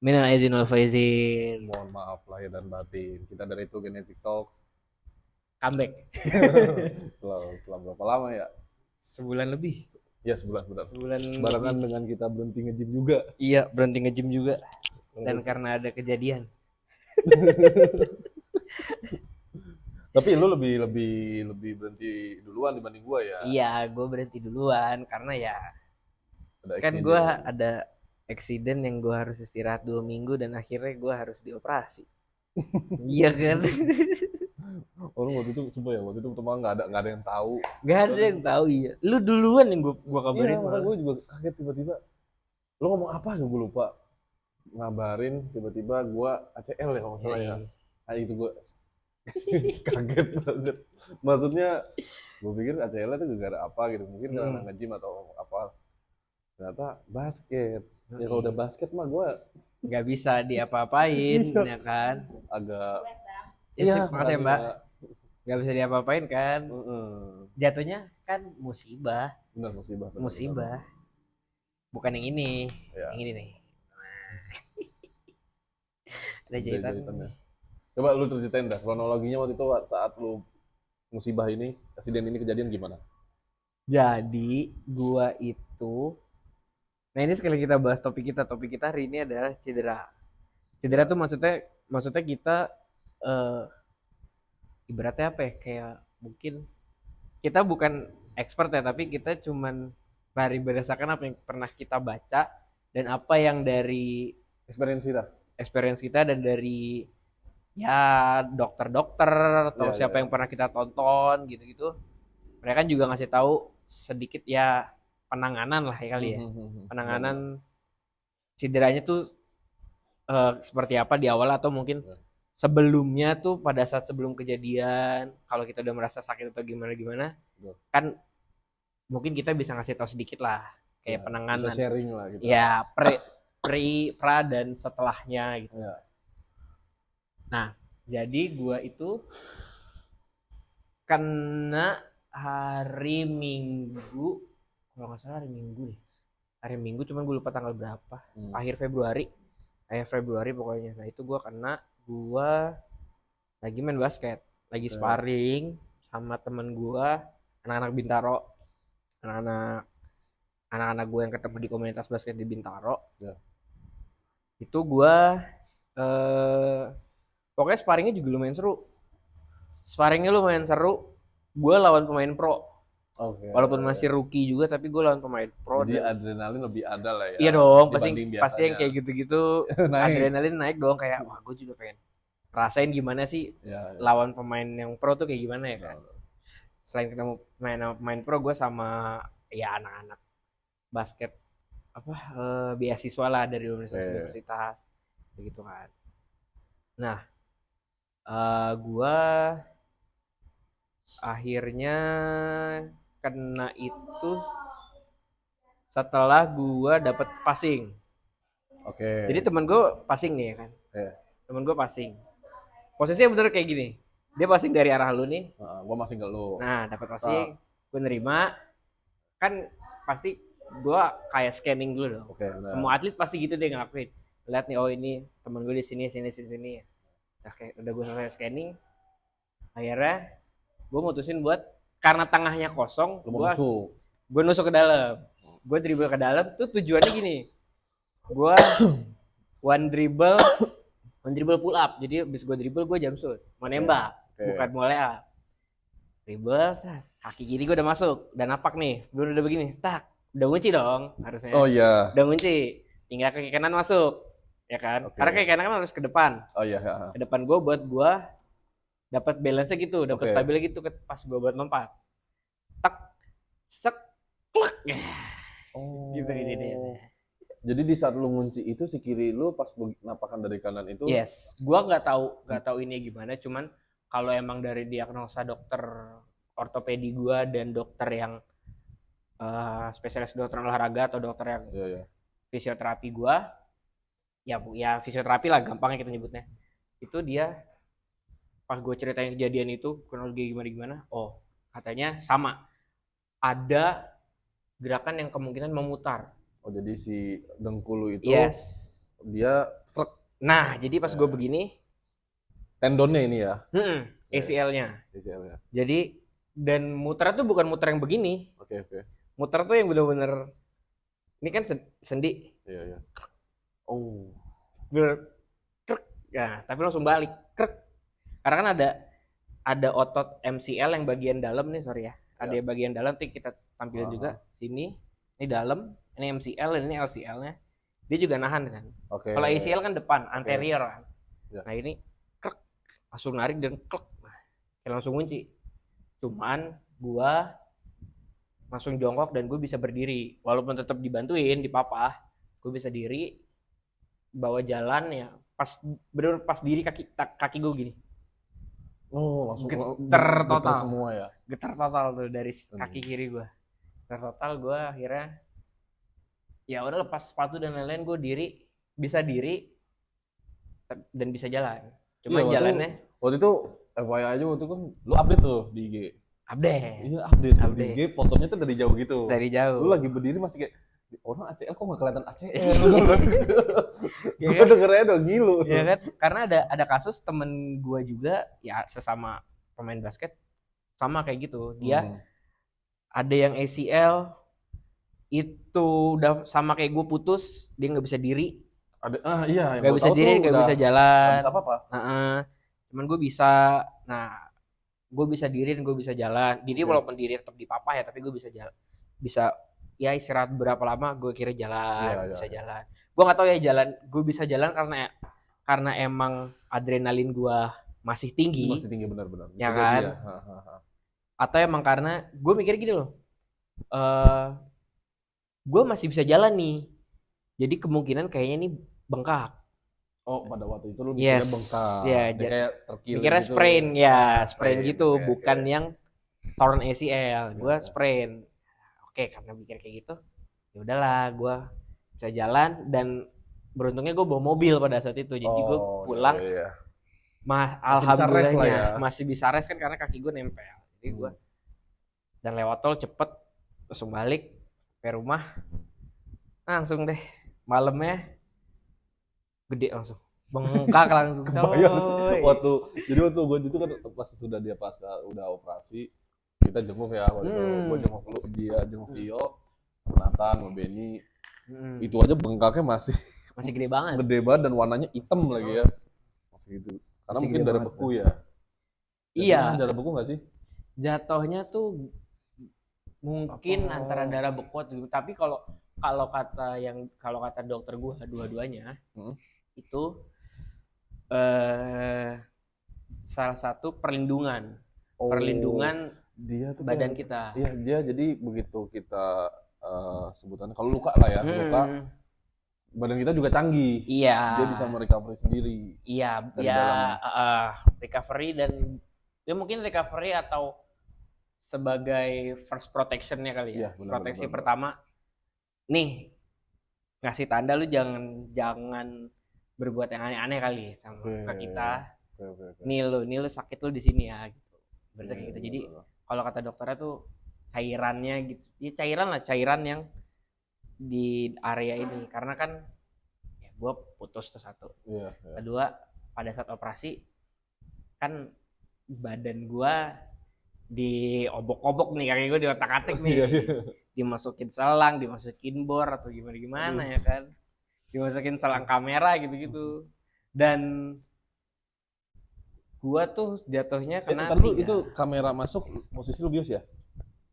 Minal aizin wal faizin. Mohon maaf lahir dan batin. Kita dari itu Genetic Talks. Comeback. Setelah berapa lama ya? Sebulan lebih. Ya sebulan benar. Sebulan Barengan lebih. dengan kita berhenti nge-gym juga. Iya, berhenti nge-gym juga. Dan Terus. karena ada kejadian. Tapi lu lebih berhenti duluan dibanding gua ya. Iya, gue berhenti duluan karena ya Ada kan gue accident. ada accident yang gue harus istirahat 2 minggu dan akhirnya gue harus dioperasi. Iya kan? Orang waktu itu sumpah ya, waktu itu pertama nggak ada yang tahu. Gak ada yang tahu ya. Lu duluan yang gue Iya, kabarin makanya malah. gue juga kaget tiba-tiba. Lo ngomong apa ya gue lupa. Ngabarin tiba-tiba gue ACL ya kalau nggak salah ya. Yoi. Nah, itu gue kaget banget. Maksudnya gue pikir ACL itu gara-gara apa gitu, mungkin karena Hmm. nge-gym atau apa. Ternyata basket. Ya kalau udah Yoi. basket mah gue Gak bisa diapa-apain iya ya kan. agak Ya iya sip, makasih ya makasih mbak. Mbak. Gak bisa diapa-apain kan. Heeh. Jatuhnya kan musibah. Benar musibah benar. Musibah. Bukan yang ini. Yang Ya, ini nih. Ada jahitan jahitannya. nih. Coba lu ceritain dah kronologinya waktu itu saat lu musibah ini, insiden ini kejadian gimana? Jadi gua itu, nah ini sekali kita bahas topik kita hari ini adalah cedera. Cedera Ya. tuh maksudnya kita eh, ibaratnya apa ya? Kayak mungkin kita bukan expert ya, tapi kita cuman berdasarkan apa yang pernah kita baca dan apa yang dari Experience kita. experience kita dan dari ya dokter-dokter atau Iya, iya, siapa iya. yang pernah kita tonton gitu-gitu. Mereka kan juga ngasih tahu sedikit ya penanganan lah ya kali ya. Benar, benar. Penanganan cederanya tuh seperti apa di awal atau mungkin Ya, sebelumnya tuh pada saat sebelum kejadian kalau kita udah merasa sakit atau gimana gimana betul. kan mungkin kita bisa ngasih tahu sedikit lah Ya, kayak bisa penanganan sharing lah kita. ya pra dan setelahnya gitu. Ya. Nah, jadi gua itu kena hari Minggu, kalau nggak salah hari Minggu deh, hari Minggu cuman gue lupa tanggal berapa, Hmm. akhir Februari pokoknya. Nah itu gue lagi main basket, lagi Oke. sparring sama temen gue, anak-anak Bintaro, anak-anak anak-anak gue yang ketemu di komunitas basket di Bintaro. Ya. Itu gue eh pokoknya sparringnya lumayan seru. Gue lawan pemain pro, Oke. walaupun masih rookie juga tapi gue lawan pemain pro Jadi dan adrenalin lebih ada lah ya iya dong, pasti dibanding pasti yang biasanya. kayak gitu-gitu Naik. adrenalin naik dong, kayak wah gue juga pengen rasain gimana sih Ya, ya. lawan pemain yang pro tuh kayak gimana ya kan. Benar. Selain ketemu pemain pro, gue sama ya anak-anak basket apa beasiswa lah dari Oke. universitas begitu kan. Nah, gue akhirnya kena itu setelah gue dapet passing. Jadi Oke. temen gue passing nih ya kan, Ya. temen gue passing posisinya bener kayak gini, dia passing dari arah lu nih. Gua masih nggak lu. Nah dapat Tak. passing, gue nerima kan, pasti gue kayak scanning dulu dong. Oke, benar. Semua atlet pasti gitu deh ngelakuin, lihat nih oh ini temen gue di sini sini sini sini. Nah, kayak udah gue selesai scanning, akhirnya gue mutusin buat, karena tengahnya kosong, Lu mau gue nusuk. gue nusuk ke dalam, gue dribble ke dalam tuh tujuannya gini, gue one dribble one dribble pull up, jadi abis gue dribble gue jump shoot mau Oke. nembak, bukan Oke. mau lay up. Dribble, kaki kiri gue udah masuk, udah napak nih, belum udah begini, tak, udah ngunci dong Oh harusnya, iya. udah ngunci, tinggal kaki kanan masuk, ya kan? Karena kaki Oke. kanan kan harus Oh iya. Ya. ke depan gue buat gue dapat balance gitu, dapat Oke. stabil gitu pas gue buat lompat, tak, sek, klek, gitu Oh. ini. Jadi di saat lu ngunci itu si kiri lu pas napakan dari kanan itu. Yes, gue nggak tahu ini gimana, cuman kalau emang dari diagnosa dokter ortopedi gue dan dokter yang spesialis dokter olahraga atau dokter yang Iya, ya. fisioterapi gue, ya ya fisioterapi lah gampangnya kita nyebutnya, itu dia pas gue ceritain kejadian itu kronologi gimana gimana, oh katanya sama, ada gerakan yang kemungkinan memutar. Oh jadi si dengkul lu itu Yes, dia truk Nah, jadi pas gue begini, tendonnya ini ya. ACL-nya. ACL ya. Jadi dan muter tuh bukan muter yang begini. Oke. Muter tuh yang bener-bener ini kan sendi. Iya. Oh. Bener krek. Ya, tapi langsung balik. Krek. Karena kan ada otot MCL yang bagian dalam nih, sorry ya. Ada Ya. bagian dalam tuh kita tampilin juga sini. Ini dalam, ini MCL dan ini LCL-nya. Dia juga nahan kan. Oke. Kalau ACL kan depan, anterior kan. Ya. Nah, ini krek, langsung narik dan klek. Nah, langsung kunci. Cuman gua langsung jongkok dan gue bisa berdiri. Walaupun tetap dibantuin di papa, gue bisa diri, bawa jalan ya. Bener pas diri kaki gue gini. Oh, langsung Geter total semua ya. Getar total tuh dari kaki kiri gue. Getar total gue akhirnya ya udah lepas sepatu dan lain-lain, gue bisa diri dan bisa jalan. Cuma Iya, jalannya waktu itu FYI aja waktu itu kan lu update tuh di IG. update. Iya, update di IG, fotonya tuh dari jauh gitu. Dari jauh. Lu lagi berdiri masih kayak orang ACL kok nggak kelihatan ACL. Ya Gue kan? dengernya udah gilu. Ya kan? Karena ada kasus temen gue juga ya sesama pemain basket sama kayak gitu. Dia ada yang ACL itu udah sama kayak gue putus, dia nggak bisa diri. Iya, Nggak bisa diri, nggak bisa jalan. Nggak bisa apa-apa. Cuman gue bisa. Nah, gue bisa diri dan gue bisa jalan. Diri walaupun diri tetap di papa ya, tapi gue bisa jalan. Bisa ya istirahat berapa lama gue kira jalan, bisa jalan. Gue nggak tahu ya jalan. Gue bisa jalan karena emang adrenalin gue masih tinggi. Masih tinggi benar-benar. Ya kan? Atau emang karena gue mikir gini loh. Gue masih bisa jalan nih. Jadi kemungkinan kayaknya ini bengkak. Oh, pada waktu itu lu mikirnya bengkak. Ya, kayak terkilir mikirnya gitu. sprain, ya, sprain gitu, bukan yang torn ACL. Gue sprain. Oke, karena mikir kayak gitu, ya udahlah, gue bisa jalan dan beruntungnya gue bawa mobil pada saat itu, jadi gue pulang, alhamdulillahnya masih bisa rest kan karena kaki gue nempel. Jadi gue dan lewat tol cepet, langsung balik ke rumah, langsung deh malamnya gede langsung bengkak langsung. Kebayang sih waktu gue itu kan pas sudah dia udah operasi, kita jenguk ya waktu itu. Gue jenguk lu, dia jenguk Tio, Nathan, sama Benny. Itu aja bengkaknya masih gede banget. Gede banget dan warnanya hitam lagi ya. Masih gitu. Karena mungkin darah beku ya. Iya. Darah beku nggak sih? Jatuhnya tuh mungkin antara darah beku gitu. Tapi kalau kata dokter gue dua-duanya itu salah satu perlindungan dia tuh badan kita. Iya, dia jadi begitu kita sebutannya kalau luka lah ya, luka badan kita juga canggih. Iya. Dia bisa merecovery sendiri. Iya, recovery dan dia mungkin recovery atau sebagai first protection-nya kali ya. Iya, proteksi pertama. Nih, ngasih tanda lu jangan berbuat yang aneh-aneh kali sama ke kita. Nih lu sakit lu di sini ya gitu. Berarti kayak gitu. Jadi kalau kata dokternya tuh cairannya gitu. Ya cairan yang di area ini karena kan ya gue putus tuh satu. Kedua pada saat operasi kan badan gue diobok-obok nih, kaki gue diotak-atik nih. Dimasukin selang, dimasukin bor atau gimana ya kan. Dimasukin selang kamera gitu-gitu. Dan gua tuh jatuhnya kena itu kamera masuk posisi lu bius ya?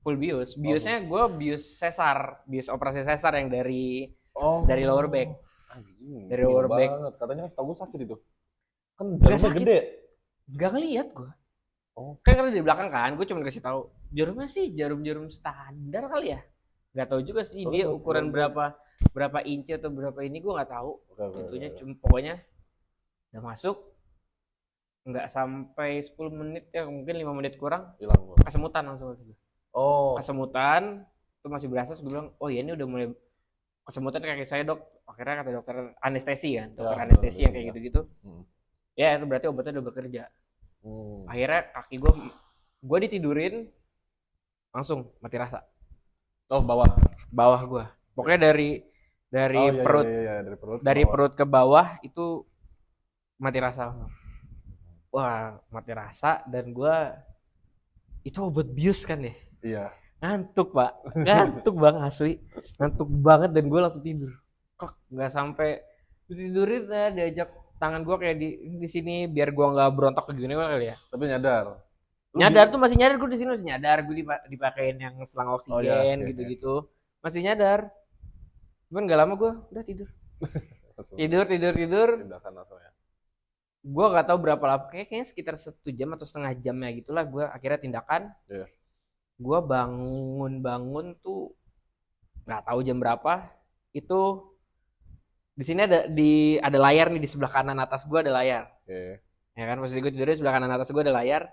Full bius. Biusnya gua bius sesar, bius operasi sesar yang dari lower back. Dari lower back. Katanya kan setahu gua sakit itu. Kan jarumnya gede. Gak ngeliat gua. Kan karena di belakang kan, gue cuma kasih tahu jarumnya sih jarum standar kali ya. Gak tahu juga sih dia ukuran berapa inci atau berapa ini gue nggak tahu. Itunya cuma pokoknya udah masuk nggak sampai 10 menit ya, mungkin 5 menit kurang hilang, kesemutan langsung. Kesemutan itu masih berasa. Gue bilang oh ya ini udah mulai kesemutan kaki saya dok. Akhirnya kata dokter anestesi kan, dokter anestesi yang kayak gitu-gitu. Ya itu berarti obatnya udah bekerja. Akhirnya kaki gue ditidurin langsung mati rasa. Bawah gue pokoknya Dari Oh iya iya perut iya, iya. Dari perut ke dari bawah. perut ke bawah itu mati rasa. Wah, mati rasa dan gua itu obat bius kan ya. Iya. Ngantuk, Pak. Ngantuk Bang asli. Ngantuk banget dan gue langsung tidur. Kok nggak sampai tidurin diajak tangan gue kayak di sini biar gue nggak berontak ke gini kali ya. Tapi nyadar. Lu Nyadar tuh masih nyadar gue di sini masih nyadar gue dipakein yang selang Oh ya, oksigen oke oke. gitu-gitu. Masih nyadar. Cuman nggak lama gue udah tidur. Langsung Tidur tidur tidur. tindakan langsung ya. Gue nggak tahu berapa lama kayaknya sekitar 1 jam atau setengah jam ya gitulah gue akhirnya tindakan. Iya. Gue bangun tuh nggak tahu jam berapa itu di sini ada layar nih di sebelah kanan atas gua ada layar Oke. ya kan posisi gue tidurnya sebelah kanan atas gua ada layar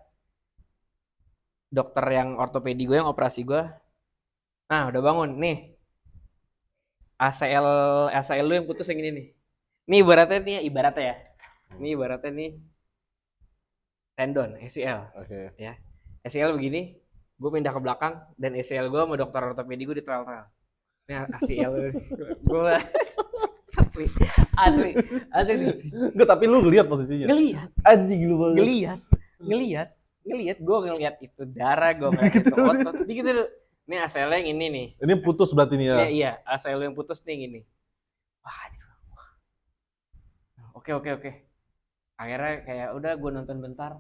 dokter yang ortopedi gue yang operasi gua udah bangun nih ACL ACL lu yang putus yang ini nih ibaratnya ya ini ibaratnya nih tendon ACL Oke. ya ACL begini gue pindah ke belakang dan ACL gue sama dokter ortopedi gue ditoel ini ACL gue asli asli asli Enggak, tapi lu ngeliat posisinya. ngelihat Anjing lu banget. ngelihat gue ngelihat itu darah gue ngeliat itu otot gitu dulu ini ACL yang ini nih Ini putus berarti nih ya. iya ACL yang putus nih yang ini wah oke akhirnya kayak udah gue nonton bentar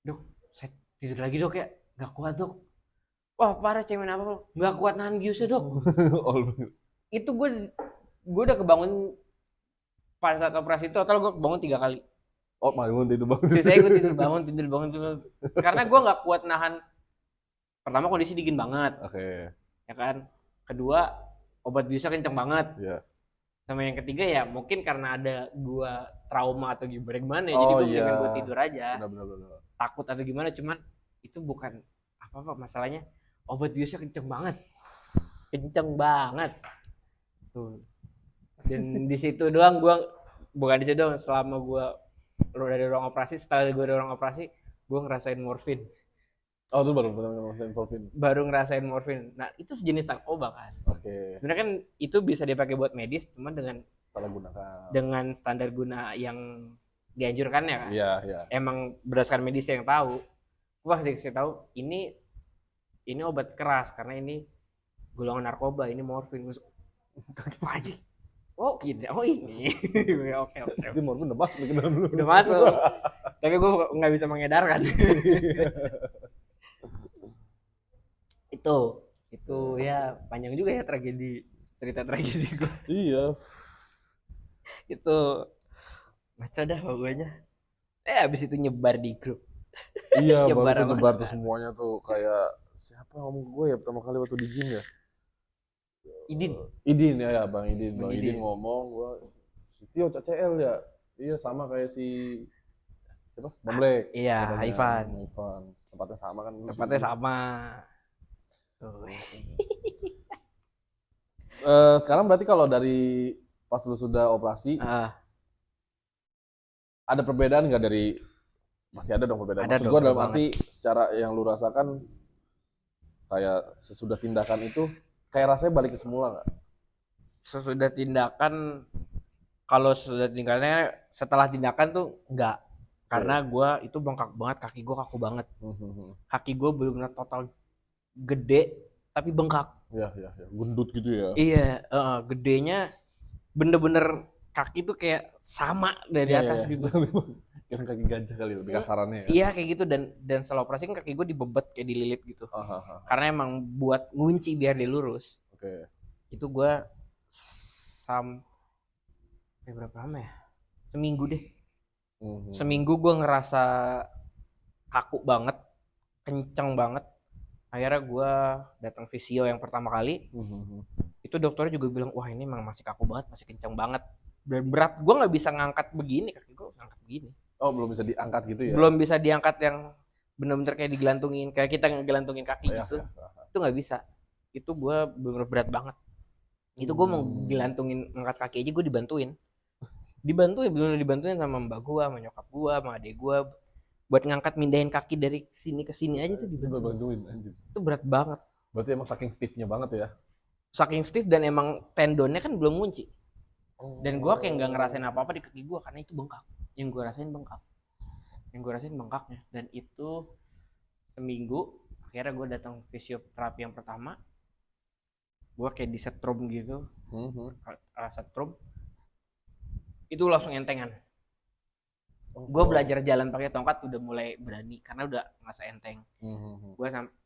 dok saya tidur lagi dok ya nggak kuat dok wah parah cemen apa lo nggak kuat nahan biusnya dok Oh, itu gue udah kebangun pada saat operasi total gue kebangun 3 kali oh bangun itu bangun. sisanya gue tidur bangun karena gue nggak kuat nahan pertama kondisi dingin banget Oke. ya kan kedua obat biusnya kenceng banget Iya. sama yang ketiga ya mungkin karena ada gua trauma atau gimana ya jadi Oh gue iya. mendingan gue tidur aja Benar. takut atau gimana cuman itu bukan apa masalahnya obat biusnya kenceng banget tuh dan di situ doang gua bukan di situ doang selama gua dari ruang operasi setelah gua dari ruang operasi gua ngerasain morfin Oh, itu baru pertama kali ngerasain Volvin. nah itu sejenis narkoba kan Oke. sebenarnya kan itu bisa dipakai buat medis cuman Salah gunakan. dengan standar guna yang dianjurkan ya kan Iya, iya. emang berdasarkan medis yang tahu gua kasih tahu ini obat keras karena ini golongan narkoba ini morfin apa aja oh gini oh ini oke Itu Morfin udah masuk ke dalam dulu. udah masuk tapi gue nggak bisa mengedarkan itu ya panjang juga ya cerita tragedi gue Iya. itu ngaco dah pokoknya abis itu nyebar di grup Iya, Nyebar baru tuh apa? nyebar tuh semuanya tuh kayak siapa ngomong gue ya pertama kali waktu di gym ya? Idin Idin ya, Bang Idin. Bang Bang Idin Idin. ngomong gua si Tio CCL ya. Iya sama kayak si siapa? Bamblek. iya Katanya. Ivan Ivan. Tempatnya sama kan? tempatnya sama tuh. Sekarang berarti kalau dari pas lu sudah operasi ada perbedaan nggak dari pasti ada dong perbedaan. Ada Maksud dong, gua dalam banget. arti secara yang lu rasakan kayak sesudah tindakan itu kayak rasanya balik ke semula nggak? Sesudah tindakan kalau sudah tindakannya setelah tindakan tuh enggak karena gue itu bengkak banget kaki gue kaku banget kaki gue benar-benar total gede tapi bengkak Ya, gendut gitu ya. iya gedenya bener-bener kaki tuh kayak sama dari atas gitu Kira kaki gajah kali lebih kasarannya ya. iya kayak gitu dan setelah operasi kan kaki gue dibebet kayak dililit gitu karena emang buat ngunci biar dia lurus Oke. itu gue sampai berapa lama ya seminggu deh seminggu gue ngerasa kaku banget kenceng banget akhirnya gue datang visio yang pertama kali itu dokternya juga bilang wah ini emang masih kaku banget masih kenceng banget dan berat gue nggak bisa ngangkat begini kaki gue ngangkat begini Oh, belum bisa diangkat gitu ya? belum bisa diangkat yang bener-bener kayak digelantungin kayak kita ngelantungin kaki gitu itu nggak bisa itu gue bener-bener berat banget itu gue mau gelantungin ngangkat kaki aja gue dibantuin dibantuin sama mbak gue sama nyokap gue sama adik gue buat ngangkat mindahin kaki dari sini ke sini aja tuh dibantuin anjir. itu berat banget Berarti emang saking stiffnya banget ya? saking stiff dan emang tendonnya kan belum ngunci. Dan gue kayak nggak Oh. ngerasain apa-apa di kaki gue karena itu bengkak. Yang gue rasain bengkak. Yang gue rasain bengkaknya. Dan itu seminggu akhirnya gue datang fisioterapi yang pertama. Gue kayak disetrum gitu, setrum. Itu langsung entengan. Gue belajar jalan pakai tongkat udah mulai berani karena udah nggak seenteng.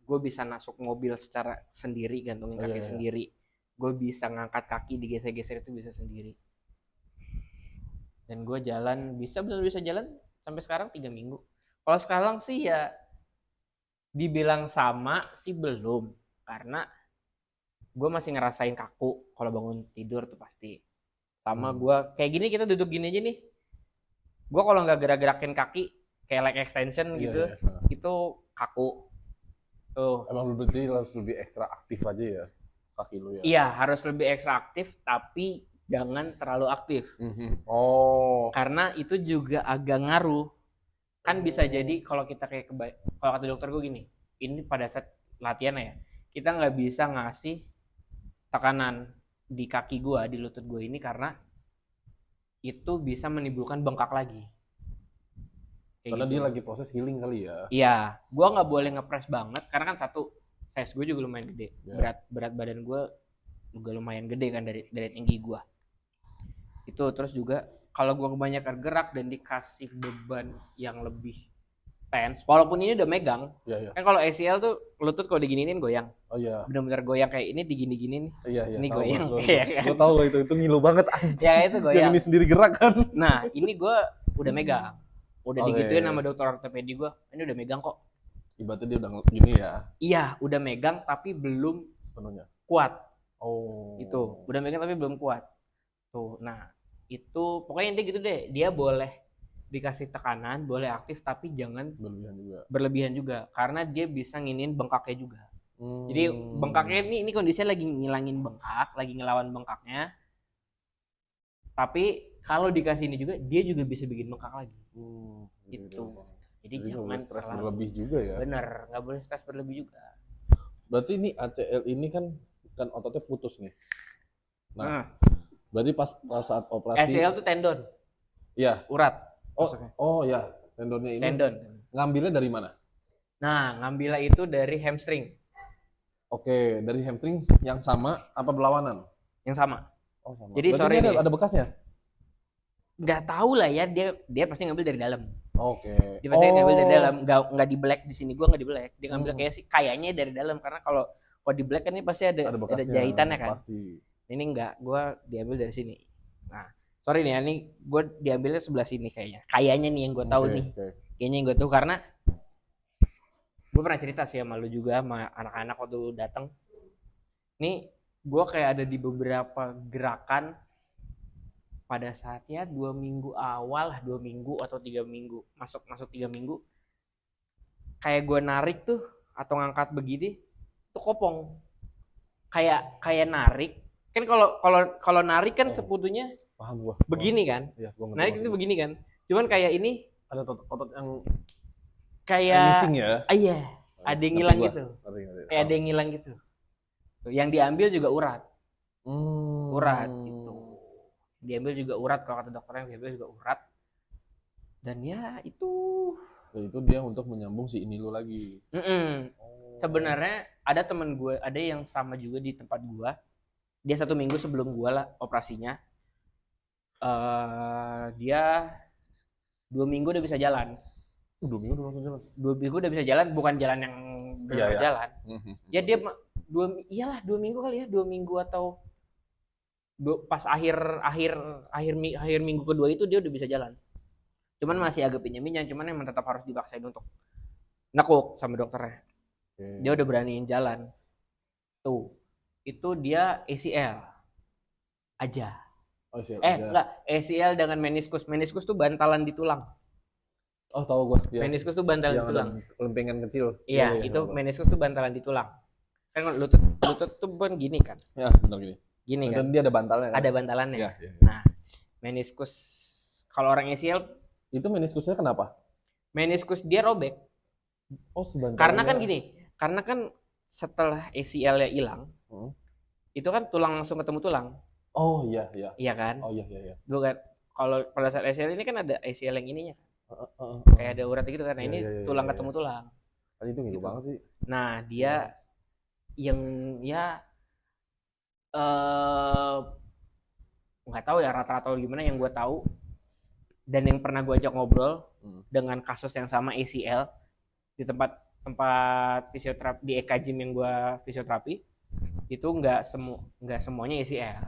Gue bisa masuk mobil secara sendiri, gantungin kaki sendiri. Gue bisa ngangkat kaki digeser-geser itu bisa sendiri. Dan gue jalan benar bisa jalan sampai sekarang 3 minggu. Kalau sekarang sih ya dibilang sama sih belum, karena gue masih ngerasain kaku kalau bangun tidur tuh pasti. Sama gue kayak gini, kita duduk gini aja nih. Gue kalau nggak gerak-gerakin kaki kayak leg extension gitu, itu kaku. Tuh. Emang berarti harus lebih ekstra aktif aja ya kaki lu ya? Iya, harus lebih ekstra aktif, tapi jangan terlalu aktif. Oh. Karena itu juga agak ngaruh. Kan bisa jadi kalau kita kayak kalau kata dokter gue gini, ini pada saat latihan ya, kita nggak bisa ngasih tekanan di kaki gue, di lutut gue ini, karena itu bisa menimbulkan bengkak lagi. Kayak karena gitu. Dia lagi proses healing kali ya? Iya, gue nggak boleh ngepres banget, karena kan satu, size gue juga lumayan gede, berat badan gue juga lumayan gede kan dari tinggi gue. Itu terus juga kalau gue kebanyakan gerak dan dikasih beban yang lebih tense, walaupun ini udah megang, kan kalau ACL tuh lutut kalau diginiin goyang. Oh iya. Benar-benar goyang kayak ini digini-gini nih. Iya. Ini goyang. Gue tahu itu ngilu banget anjing. Ya itu goyang. Yang ini sendiri gerak kan. Nah ini gue udah megang, udah digituin sama dokter ortopedi gue, ini udah megang kok. Ibaratnya dia udah gini ya? Iya, udah megang tapi belum sepenuhnya kuat. Oh. Itu udah megang tapi belum kuat. Tuh, nah itu pokoknya intinya gitu deh, dia boleh dikasih tekanan, boleh aktif, tapi jangan berlebihan juga karena dia bisa nginin bengkaknya juga. Jadi bengkaknya ini kondisinya lagi ngilangin bengkak, lagi ngelawan bengkaknya, tapi kalau dikasih ini juga dia juga bisa bikin bengkak lagi. Gitu. Jadi jangan stres berlebih juga ya. Bener, nggak boleh stres berlebih juga. Berarti ini ACL ini kan ototnya putus nih. Nah, berarti pas saat operasi ACL tuh tendon. Iya. Urat. Oh ya, tendonnya ini. Tendon. Ngambilnya dari mana? Nah, ngambilnya itu dari hamstring. Oke, dari hamstring yang sama apa berlawanan? Yang sama. Oh, sama. Jadi sorry nih. Ada bekasnya? Nggak tahu lah ya, dia pasti ngambil dari dalam. Oke. Dia pasti ngambil dari dalam, nggak di black di sini. Gua nggak di black. Dia ngambil kayaknya dari dalam, karena kalau di black kan ini pasti ada jahitannya kan. Pasti. Ini enggak, gue diambil dari sini. Nah, sorry nih, ini gue diambilnya sebelah sini kayaknya. Kayaknya nih yang gue tahu nih. Kayaknya yang gue tahu karena gue pernah cerita sih sama lu juga, sama anak-anak waktu datang. Nih, gue kayak ada di beberapa gerakan pada saatnya 2 minggu awal, 2 minggu atau 3 minggu, masuk 3 minggu. Kayak gue narik tuh atau ngangkat begini, tuh kopong. Kayak narik. Kan kalau narik kan seputunya paham gua. Begini kan? Iya, narik itu begini kan. Cuman kayak ini ada otot yang kayak missing ya? Iya, ada yang hilang gitu. Kayak ada yang hilang gitu. Yang diambil juga urat. Urat gitu. Diambil juga urat, kalau kata dokternya diambil juga urat. Dan ya itu dia untuk menyambung si ini lu lagi. Sebenarnya ada teman gue, ada yang sama juga di tempat gue. Dia 1 minggu sebelum gue lah operasinya. Dia 2 minggu udah bisa jalan. 2 minggu udah langsung jalan? 2 minggu udah bisa jalan, bukan jalan yang benar jalan. Ya dia 2 minggu kali ya, 2 minggu atau pas akhir minggu kedua itu dia udah bisa jalan. Cuman masih agak pinjam-pinjam, cuman emang tetap harus dipaksain untuk nekuk sama dokternya. Dia udah beraniin jalan. Tuh. Itu dia ACL aja. Enggak, ACL dengan meniskus. Meniskus tuh bantalan di tulang. Oh, tahu gua. Ya. Meniskus tuh bantalan di tulang. Lempengan kecil. Iya, itu meniskus tuh bantalan di tulang. Kan lutut tuh kan gini kan. Ya, benar gini. Gini kan. Dan dia ada bantalnya kan? Ada bantalannya. Ya. Nah, meniskus kalau orang ACL itu meniskusnya kenapa? Meniskus dia robek. Oh, sebentar. Karena kan gini, karena kan setelah ACL-nya hilang, itu kan tulang langsung ketemu tulang, Oh iya iya. iya kan? Oh iya iya iya. Bukan, kalau pada saat ACL ini kan ada ACL yang ininya, Heeh, heeh, kayak heeh. ada urat gitu kan. Nah Iya ini iya iya tulang iya iya. ketemu tulang, Kan itu ngilu gitu. banget sih. Nah Iya. dia yang ya eh nggak tahu ya rata-rata gimana, yang gue tahu dan yang pernah gue ajak ngobrol Hmm. dengan kasus yang sama ACL di tempat tempat fisioterapi di EK Gym yang gue fisioterapi, itu nggak semuanya ACL.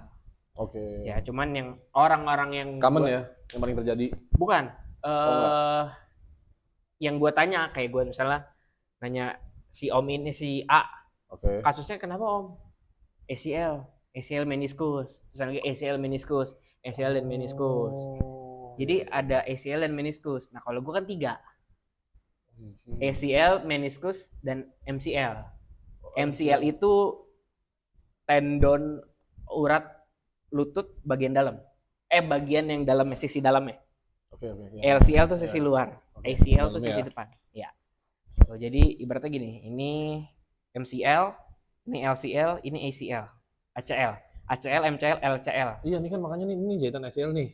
Oke. Ya cuman yang orang-orang yang Common gue ya, yang paling terjadi. bukan Oh enggak. yang gue tanya, kayak gue misalnya nanya si Om ini, si A, Oke. kasusnya kenapa Om? ACL, ACL meniskus, terus lagi ACL meniskus, ACL dan meniskus. Oh. Jadi Iya, ada ACL dan meniskus. Nah kalau gue kan 3, iya. ACL, meniskus, dan MCL. MCL itu tendon urat lutut bagian dalam. Bagian yang dalamnya, sisi dalamnya. Oke oke. Iya. LCL tuh sisi Iya. luar, Oke. ACL tuh Dalamnya sisi ya. depan. Ya. So, jadi ibaratnya gini, ini MCL, ini LCL, ini ACL, ACL, ACL, MCL, LCL. Iya, ini kan makanya ini jahitan ACL nih.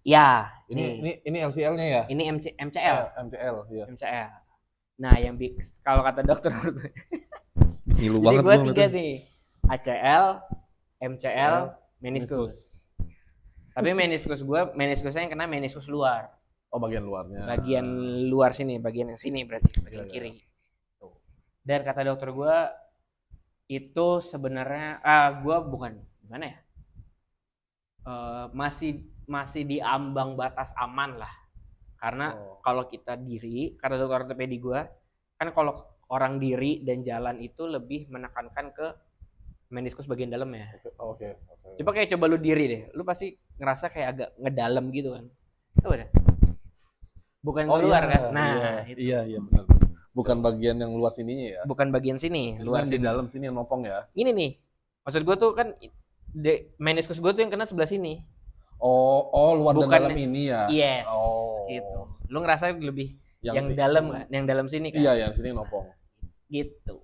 Ya, Ini nih. ini LCL-nya ya? Ini MCL, MCL, iya. MCL. Nah, yang kalau kata dokter Ngilu jadi banget gue gua 3 nih, ACL, MCL, meniskus. Tapi meniskusnya yang kena meniskus luar. Oh, bagian luarnya. Bagian luar sini, bagian yang sini berarti, bagian Iya, iya, kiri. iya. Dan kata dokter gue itu sebenarnya gue bukan gimana ya, masih di ambang batas aman lah, karena kalau kita diri, kata dokter ortopedi gue kan, kalau orang diri dan jalan itu lebih menekankan ke meniskus bagian dalam ya. Oke. Coba lu diri deh, lu pasti ngerasa kayak agak ngedalam gitu kan. Coba deh, bukan keluar iya, kan. Nah iya, itu iya benar. Bukan bagian yang luar sininya ya. bukan bagian sini, Justru luar yang di sini. dalam sini yang nopong ya. Ini nih, maksud gue tuh kan meniskus gue tuh yang kena sebelah sini, Oh, luar dan bukan. dalam ini ya. Yes, Oh. gitu. Lu ngerasa lebih yang Yang dalam kan, yang dalam sini kan. Iya, yang sini nopong. Gitu.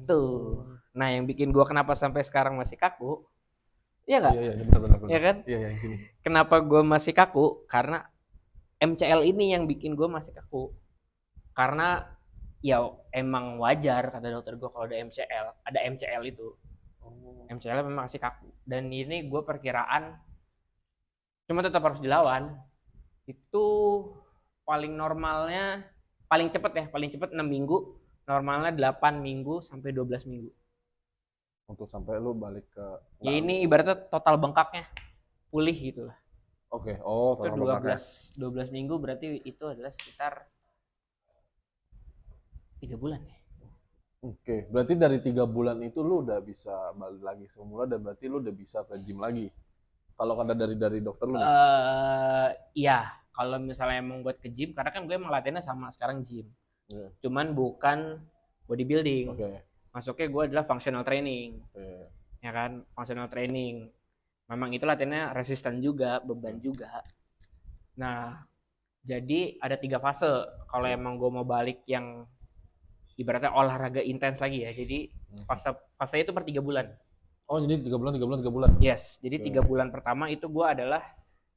Tuh. Nah, yang bikin gua kenapa sampai sekarang masih kaku, iya nggak? Iya, benar. Iya kan? Iya, yang sini. Kenapa gua masih kaku? Karena MCL ini yang bikin gua masih kaku. Karena ya emang wajar kata dokter gua kalau ada MCL itu. MCL memang masih kaku. Dan ini gua perkiraan cuma tetap harus dilawan. Itu paling normalnya, paling cepat 6 minggu, normalnya 8 minggu sampai 12 minggu. Untuk sampai lu balik ke Ya ini ibaratnya total bengkaknya pulih gitu lah. Oke. Itu Total 12 minggu, berarti itu adalah sekitar 3 bulan ya. Oke, berarti dari 3 bulan itu lu udah bisa balik lagi semula dan berarti lu udah bisa ke gym lagi. Kalau kata dari dokter lu nih. Iya, kalau misalnya emang buat ke gym, karena kan gue emang latihannya sama sekarang gym. Iya. Cuman bukan bodybuilding. Oke. Masuknya gue adalah functional training. Oke. Ya kan, functional training. Memang itu latihannya resisten juga, beban juga. Nah, jadi ada 3 fase. Kalau emang gue mau balik yang ibaratnya olahraga intens lagi ya. Jadi fase itu per 3 bulan. Oh, jadi 3 bulan. Yes, jadi 3 bulan pertama itu gue adalah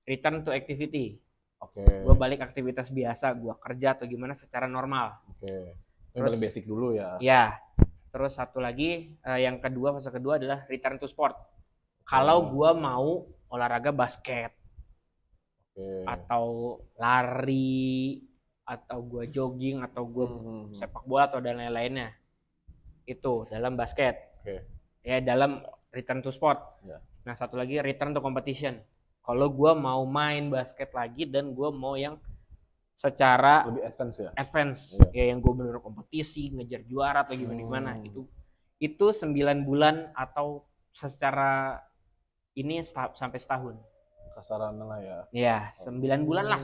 return to activity. Oke. Gue balik aktivitas biasa, gue kerja atau gimana secara normal. Oke. Yang paling basic dulu ya. Ya. Terus satu lagi, yang kedua, fase kedua adalah return to sport. Kalau gue mau olahraga basket, atau lari, atau gue jogging, atau gue sepak bola atau dan lain-lainnya, itu dalam basket. Ya dalam return to sport. Nah satu lagi return to competition. Kalau gue mau main basket lagi dan gue mau yang secara lebih advance ya yang gue bener kompetisi, ngejar juara atau gimana itu 9 bulan atau secara ini sampai setahun. Kasaran lah ya. Ya, 9 bulan lah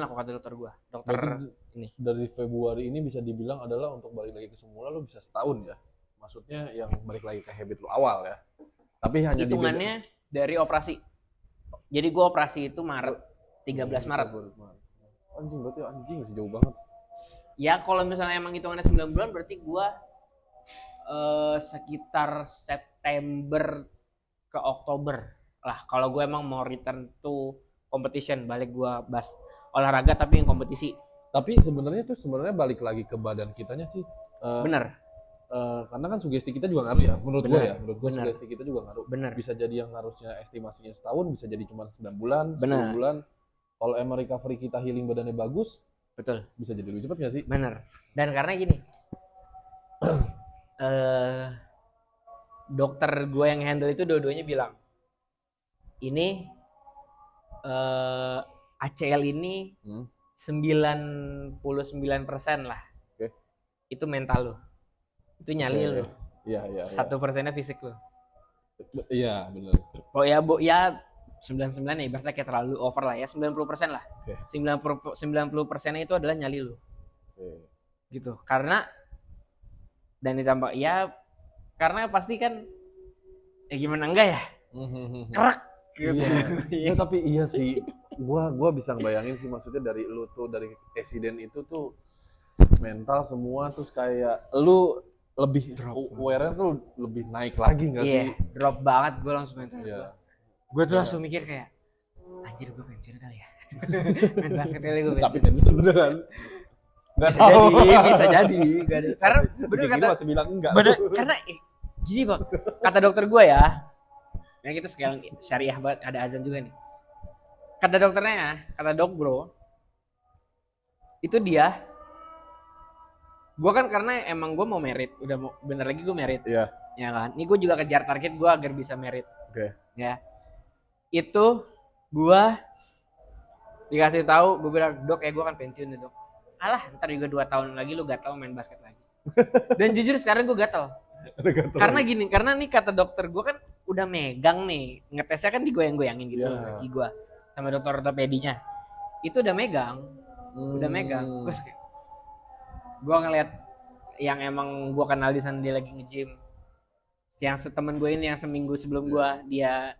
kalau kata dokter gua. Dokter ini. Dari Februari ini bisa dibilang adalah untuk balik lagi ke semula lo bisa setahun ya. Maksudnya yang balik lagi ke habit lo awal ya. Tapi hanya hitungannya dari operasi. Jadi gua operasi itu Maret, 13 Maret. Anjing masih jauh banget. Ya kalau misalnya emang hitungannya 9 bulan berarti gua sekitar September ke Oktober lah kalau gue emang mau return to competition, balik gue bas olahraga tapi yang kompetisi. Tapi sebenarnya balik lagi ke badan kitanya sih. Bener. Karena kan sugesti kita juga ngaruh ya, menurut gue ya. Menurut gue Bener. sugesti kita juga ngaruh. Bener. Bisa jadi yang harusnya estimasinya setahun, bisa jadi cuma 9 bulan, 10 Bener. bulan. Kalau emang recovery kita healing badannya bagus, Betul. bisa jadi lebih cepat nggak sih? Bener. Dan karena gini, dokter gue yang handle itu dua-duanya bilang, ini ACL ini 99% lah. Oke. Itu mental lo. Itu nyali lo. Iya. 1%-nya fisik lo. Iya, benar. Oh ya, ya 99 ya ibaratnya kayak terlalu over lah ya, 90% lah. Oke. 90%-nya itu adalah nyali lo. Oke. Gitu. Karena dan ditambah ya karena pasti kan gimana enggak ya? Kerak gitu. Iya. Tapi iya sih. Gua bisa ngebayangin sih, maksudnya dari lu tuh, dari insiden itu tuh mental semua, terus kayak lu lebih aware-nya tuh lebih naik lagi nggak sih? Drop banget gue langsung mental. Iya. Gue tuh langsung mikir kayak anjir gue pensiun kali ya. Main basket kali gue. Tapi pensiun beneran. Nggak Bisa tahu. jadi, bisa jadi. Karena bener kata masih bilang enggak. bener karena gini bang, kata dokter gue ya. Nah kita sekarang syariah banget, ada azan juga nih. Kata dokternya, kata dok bro, itu dia. Gue kan karena emang gue mau merit, udah mau bener lagi gue merit. Iya. Ya kan. Ini gue juga kejar target gue agar bisa merit. Oke. Ya. Itu gue dikasih tahu, gue bilang dok gue kan pensiun nih dok. Alah ntar juga 2 tahun lagi lu gatal main basket lagi. Dan jujur sekarang gue gatal. Karena gini, karena nih kata dokter gue kan udah megang nih, ngetesnya kan digoyang-goyangin gitu kaki gue sama dokter ortopedinya. Itu udah megang. Terus gue ngeliat yang emang gue kenal di sana dia lagi nge-gym. Yang setemen gue ini yang seminggu sebelum gue dia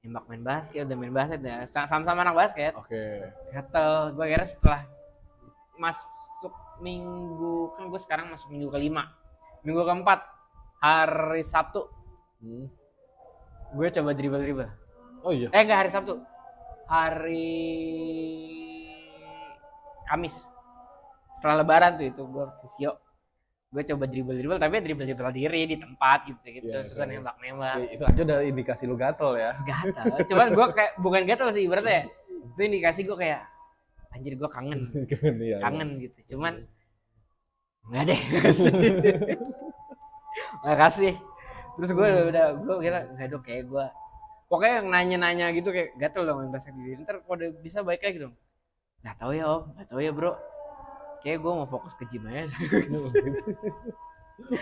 nembak main basket, udah main basket ya. Sama-sama anak basket. Oke. Gatel. Gue kira setelah masuk minggu, kan gue sekarang masuk minggu ke-5. Minggu ke-4 hari Sabtu. Gue coba dribble. Oh iya. Enggak hari Sabtu. Hari Kamis. Setelah lebaran tuh itu gue fisio. Gue coba dribble tapi dribble diri di tempat gitu. Suka nembak. Itu aja udah indikasi lu gatel ya. Gatel. Cuman gue kayak bukan gatel sih ibaratnya. Itu indikasi gue kayak anjir gue kangen. Kangen gitu. Cuman enggak deh. Makasih. Terus gue kira enggak dong kayak gue. Pokoknya yang nanya-nanya gitu kayak gatel dong main basket gitu. Ntar kalau udah bisa baik lagi dong. Enggak tahu ya om, enggak tahu ya bro. Kayak gue mau fokus ke gym aja.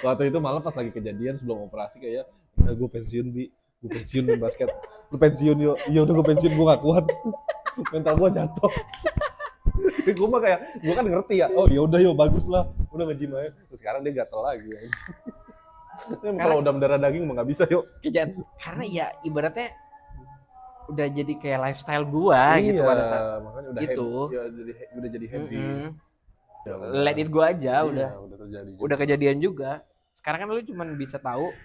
Waktu itu malah pas lagi kejadian sebelum operasi kayak gue pensiun gue pensiun main basket. Lu pensiun yuk, iya udah gue pensiun, gue gak kuat. Mental gue jatuh. Gue mah kayak, gue kan ngerti ya, oh ya udah yuk bagus lah, udah nge-gym aja. Terus sekarang dia gatel lagi. Kalau udah mendarah daging mah nggak bisa yuk. Karena ya ibaratnya udah jadi kayak lifestyle gua gitu pada saat makanya udah itu. Udah jadi happy. Let it go aja, udah terjadi. Udah kejadian juga. Sekarang kan lu cuma bisa tahu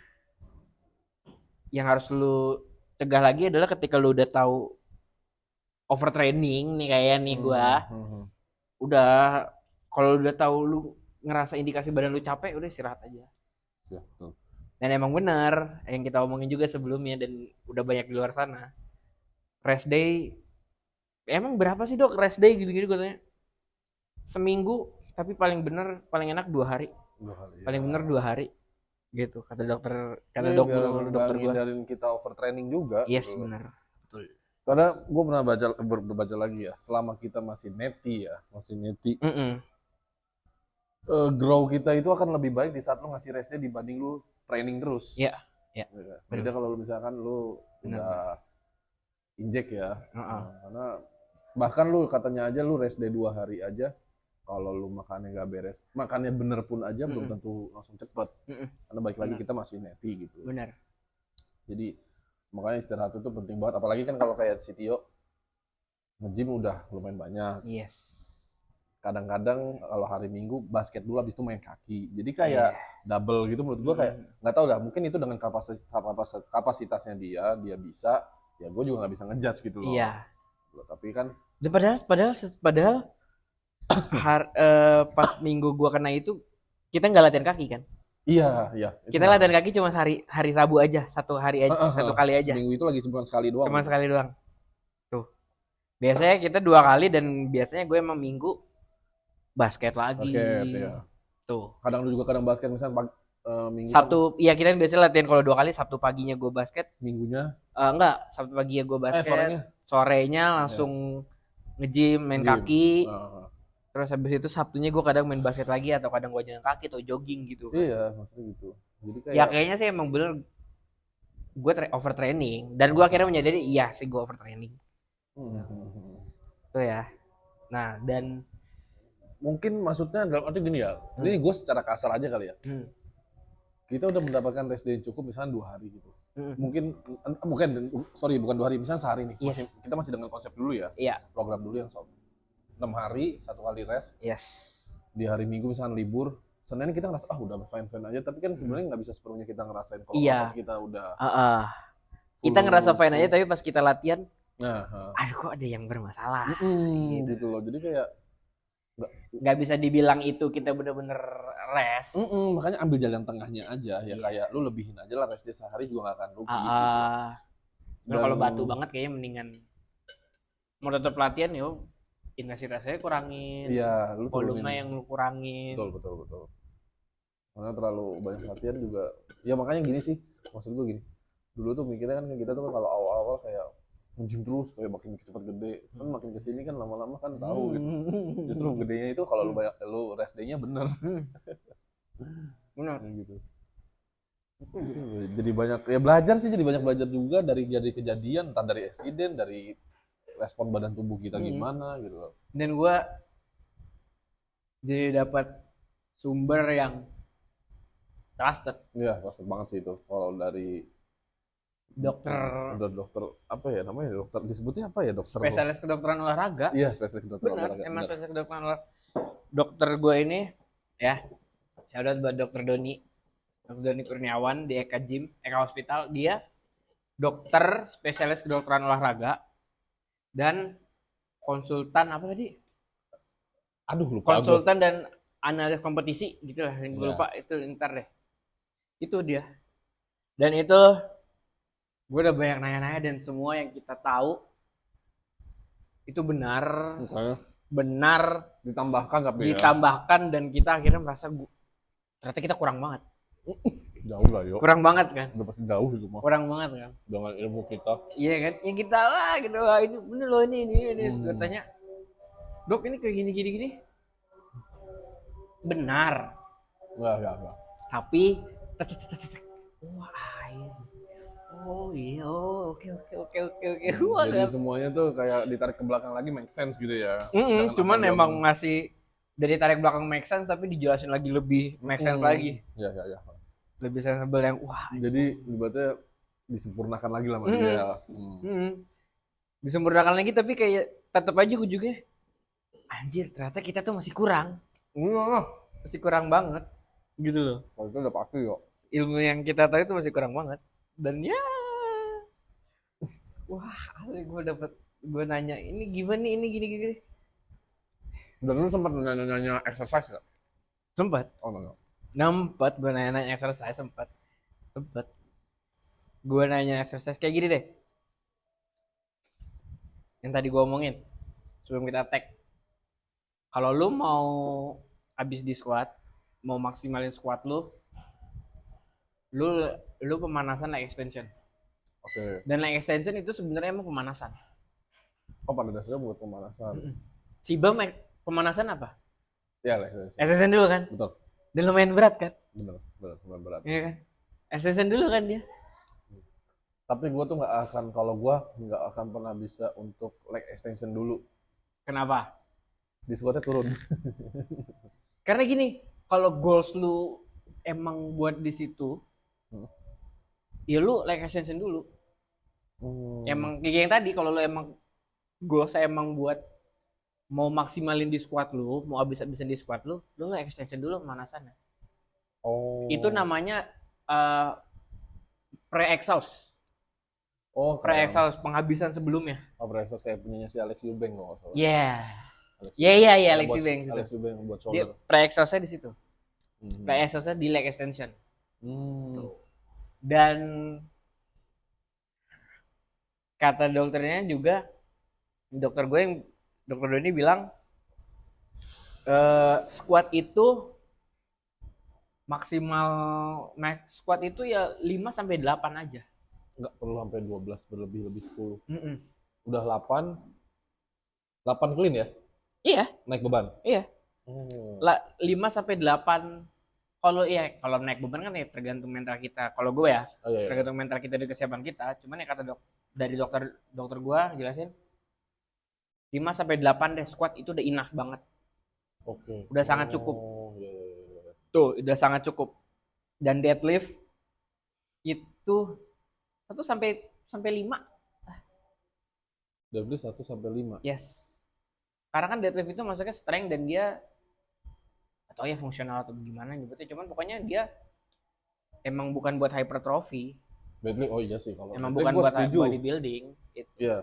yang harus lu cegah lagi adalah ketika lu udah tahu overtraining nih kayak nih gua. Udah kalau udah tahu lu ngerasa indikasi badan lu capek, udah istirahat aja. Ya, dan emang benar yang kita omongin juga sebelumnya dan udah banyak di luar sana. Rest day emang berapa sih dok rest day gitu-gitu katanya? Seminggu, tapi paling enak 2 hari. Paling bener 2 hari. Gitu kata dokter dokter gua. Ngindarin kita overtraining juga. Yes, benar. Betul. Karena gue pernah baca lagi ya, selama kita masih neti, grow kita itu akan lebih baik di saat lu ngasih rest day dibanding lu training terus. Iya. Beda kalau misalkan lu udah injek ya. Karena bahkan lu katanya aja lu rest day 2 hari aja. Kalau lu makannya nggak beres, makannya bener pun aja belum tentu langsung cepet. Karena balik lagi kita masih neti gitu. Benar. Jadi makanya istirahat itu penting banget. Apalagi kan kalau kayak si Tio nge-gym udah lumayan banyak. Yes. kadang-kadang kalau hari Minggu basket dulu habis itu main kaki. Jadi kayak double gitu menurut gua kayak nggak tahu dah, mungkin itu dengan kapasitasnya dia bisa, ya gue juga nggak bisa ngejudge gitu loh. Iya. Tapi kan Dan padahal pas minggu gua kena itu kita nggak latihan kaki kan. iya itu Kita latihan kaki cuma hari Rabu aja, satu kali aja. seminggu itu lagi cuma sekali doang. Cuma gitu. sekali doang. Tuh. Biasanya kita 2 kali dan biasanya gue emang minggu basket lagi. Basket ya. Tuh. Kadang lu juga kadang basket misalnya minggu Sabtu, iya kita biasanya latihan kalau 2 kali, Sabtu paginya gue basket. minggunya Enggak, Sabtu pagi ya gue basket. Sorenya langsung nge-gym, main kaki. Terus habis itu Sabtunya gue kadang main basket lagi atau kadang gue jalan kaki atau jogging gitu. Iya, maksudnya gitu. Jadi kayak Ya kayaknya sih emang bener gue overtraining dan gue akhirnya menyadari iya sih gue overtraining. Tuh ya. Nah, dan mungkin maksudnya dalam arti gini ya. Ini gue secara kasar aja kali ya. Kita udah mendapatkan rest day cukup misalnya 2 hari gitu. Mungkin bukan 2 hari, misalnya sehari nih. Yes. Kita masih dengan konsep dulu ya. Iya. Program dulu yang 6 hari, 1 kali rest. Yes. Di hari Minggu misalnya libur, Senin kita ngerasa udah fine-fine aja, tapi kan sebenarnya nggak bisa sepenuhnya kita ngerasain kalau otot kita udah kita ngerasa fine aja, tapi pas kita latihan aduh kok ada yang bermasalah gitu loh. Jadi kayak nggak bisa dibilang itu kita bener-bener rest. Makanya ambil jalan tengahnya aja ya. Kayak lu lebihin aja lah, rest day sehari juga nggak akan rugi gitu. Dan kalau batu banget kayaknya mendingan mau tetap latihan yuk intensitasnya kurangin, iya, lu volume yang lu kurangin. Betul. Karena terlalu banyak latihan juga. Ya makanya gini sih, maksud gue gini. Dulu tuh mikirnya kan kita tuh kalau awal-awal kayak nge-gym terus kayak makin cepat gede. Kan makin kesini kan lama-lama kan tahu gitu. Justru gedenya itu kalau lu rest day-nya bener. Bener gitu. Jadi banyak ya belajar juga dari kejadian, entah dari eksiden, dari respon badan tubuh kita gimana gitu loh. Dan gue jadi dapat sumber yang trusted. Iya, trusted banget sih itu. Kalau dari dokter apa ya namanya, dokter disebutnya apa ya, dokter spesialis kedokteran olahraga. Iya, spesialis kedokteran olahraga. Emang spesialis kedokteran olahraga. Dokter gue ini ya, shout out buat dokter Doni Kurniawan di Eka Hospital. Dia dokter spesialis kedokteran olahraga dan konsultan apa tadi? Aduh, lupa. Konsultan dan analis kompetisi gitu lah. Gue lupa itu, ntar deh. Itu dia. Dan itu gue udah banyak nanya-nanya dan semua yang kita tahu itu benar. Benar ditambahkan dan kita akhirnya merasa ternyata kita kurang banget. Jauh lah yuk. Kurang banget kan? Udah pasti jauh itu mah. Kurang banget kan? Dengan ilmu kita. Iya kan? Yang kita gitu ini bener loh ini. Gue tanya, dok ini kayak gini. Benar. Enggak. Tapi oke. Jadi semuanya tuh kayak ditarik ke belakang lagi make sense gitu ya. Cuman emang masih dari tarik belakang make sense tapi dijelasin lagi lebih make sense lagi. Iya. Lebih sensible yang jadi ibaratnya disempurnakan lagi lah sama dia. Disempurnakan lagi tapi kayak tetap aja ujungnya anjir ternyata kita tuh masih kurang. Masih kurang banget gitu loh. Kalau itu udah pasti kok. Ilmu yang kita tahu itu masih kurang banget. Dan ya gue nanya ini gimana ini gini. Dan lu sempat nanya exercise gak? Sempat. Oh enggak. Sempat gue nanya exercise sempat. Gue nanya exercise kayak gini deh. Yang tadi gue omongin sebelum kita tag. Kalau lu mau habis di squat, mau maksimalin squat lu pemanasan leg extension. Oke. Dan leg extension itu sebenarnya emang pemanasan. Oh, pada dasarnya buat pemanasan. Si BAM pemanasan apa? Ya, leg extension. Extension dulu kan? Betul. Dan lumayan berat kan? Bener berat. Iya kan? Extension dulu kan dia. Tapi gue tuh nggak akan pernah bisa untuk leg extension dulu. Kenapa? Di squatnya turun. Karena gini, kalau goals lu emang buat di situ, ya lu leg extension dulu. Emang kayak yang tadi, kalau lu emang goalsnya emang buat mau maksimalin di squat lu, mau habis-habisan di squat lu nggak extension dulu pemanasannya. Itu Oh. namanya uh, pre-exhaust. Oh, kayak Pre-exhaust penghabisan sebelumnya. Abraxas kayak punyanya si Alex Eubank kalau nggak salah. Yeah. Alex Iya Eubank. iya iya Yang Alex buat Eubank gitu. Alex Eubank buat Dia shoulder. pre-exhaustnya di situ. Mhm. Pre-exhaustnya di leg extension. Hmm. Tuh. Dan kata dokternya juga, dokter gue yang dokter Doni bilang squat itu maksimal max squat itu ya 5 sampai 8 aja. Nggak perlu sampai 12 berlebih-lebih 10. Mm-mm. Udah 8 clean ya? Iya, Naik beban. iya. Oh. 5 sampai 8 kalau naik beban kan ya tergantung mental kita. Kalau gue ya, Oh, iya, iya. tergantung mental kita dan kesiapan kita. Cuman ya kata dari dokter gue jelasin 5 sampai 8 deh squat itu udah enough banget. Oke. Udah sangat cukup. Oh, iya, iya, iya. Tuh, udah sangat cukup. Dan deadlift itu 1 sampai 5. Deadlift 1 sampai 5. Yes. Karena kan deadlift itu maksudnya strength dan dia atau ya fungsional atau gimana nyebutnya, cuman pokoknya dia emang bukan buat hypertrophy, Deadlift, oh iya sih kalau emang deadlift bukan gua buat setuju. bodybuilding. Iya.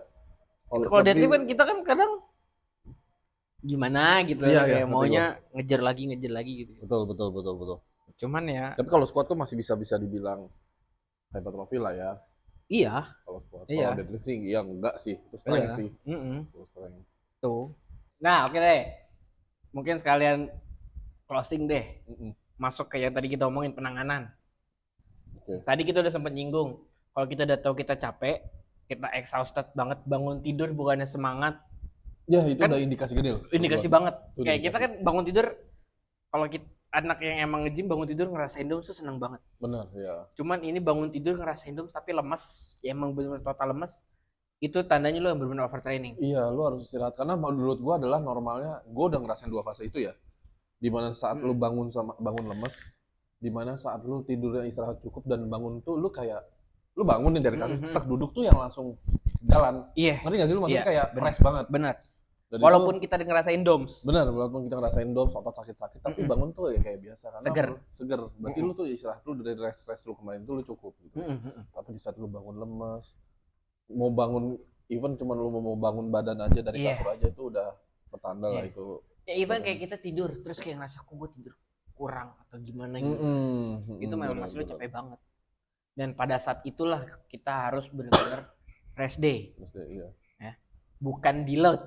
Kalau deadlift kan kita kan kadang gimana gitu, Iya, iya, kayak ngerti maunya ngejar lagi gitu. betul. Cuman ya Tapi kalau squat tuh masih bisa dibilang hypertrophy lah ya. iya, Kalau squat. iya. Kalau deadlifting iya enggak sih. Itu strength sih. Itu strength. Tuh. Nah, oke deh. Mungkin sekalian closing deh. Mm-mm. Masuk ke yang tadi kita omongin penanganan. Oke. Tadi kita udah sempat nyinggung. Kalau kita udah tahu kita capek, kita exhausted banget, bangun tidur bukannya semangat. Ya itu Kan udah indikasi gede loh. indikasi banget. Itu Kayak indikasi. kita kan bangun tidur, kalau kita anak yang emang nge-gym bangun tidur ngerasain dom tuh seneng banget. Benar ya. Cuman ini bangun tidur ngerasain dom tapi lemes, ya emang benar-benar total lemes. Itu tandanya lo yang benar-benar overtraining. Iya, lu harus istirahat karena menurut gua adalah normalnya gua udah ngerasain 2 fase itu ya. Dimana saat lu bangun lemes, dimana saat lu tidurnya istirahat cukup dan bangun tuh lu kayak lu bangun nih dari kasur tak duduk tuh yang langsung jalan. Iya. Ngerti gak sih lu maksudnya Iya, kayak bener. fresh banget. Benar. Dan Walaupun itu, kita ngerasain DOMS. benar, walaupun kita ngerasain dom, otot sakit-sakit, tapi bangun tuh ya kayak biasa karena Seger. seger. Berarti lu tuh istirahat lu dari rest lu kemarin tuh lu cukup gitu. Tapi di saat lu bangun lemes, mau bangun even cuma lu mau bangun badan aja dari kasur aja itu udah pertanda lah itu. Ya even kayak kita tidur terus kayak ngerasa kok gue tidur kurang atau gimana gitu. Itu memang masih capek banget. Dan pada saat itulah kita harus benar-benar rest day. Rest day, iya. Ya. Bukan deload.